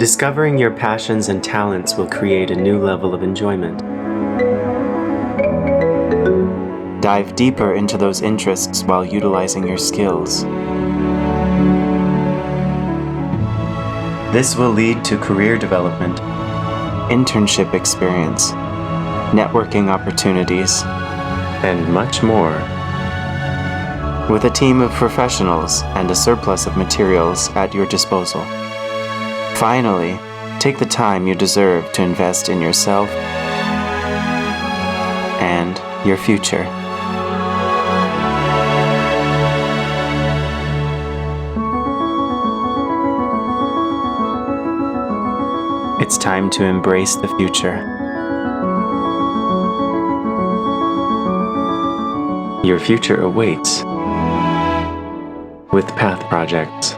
Discovering your passions and talents will create a new level of enjoyment. Dive deeper into those interests while utilizing your skills. This will lead to career development, internship experience, networking opportunities, and much more. With a team of professionals and a surplus of materials at your disposal. Finally, take the time you deserve to invest in yourself and your future. It's time to embrace the future. Your future awaits with Path Projects.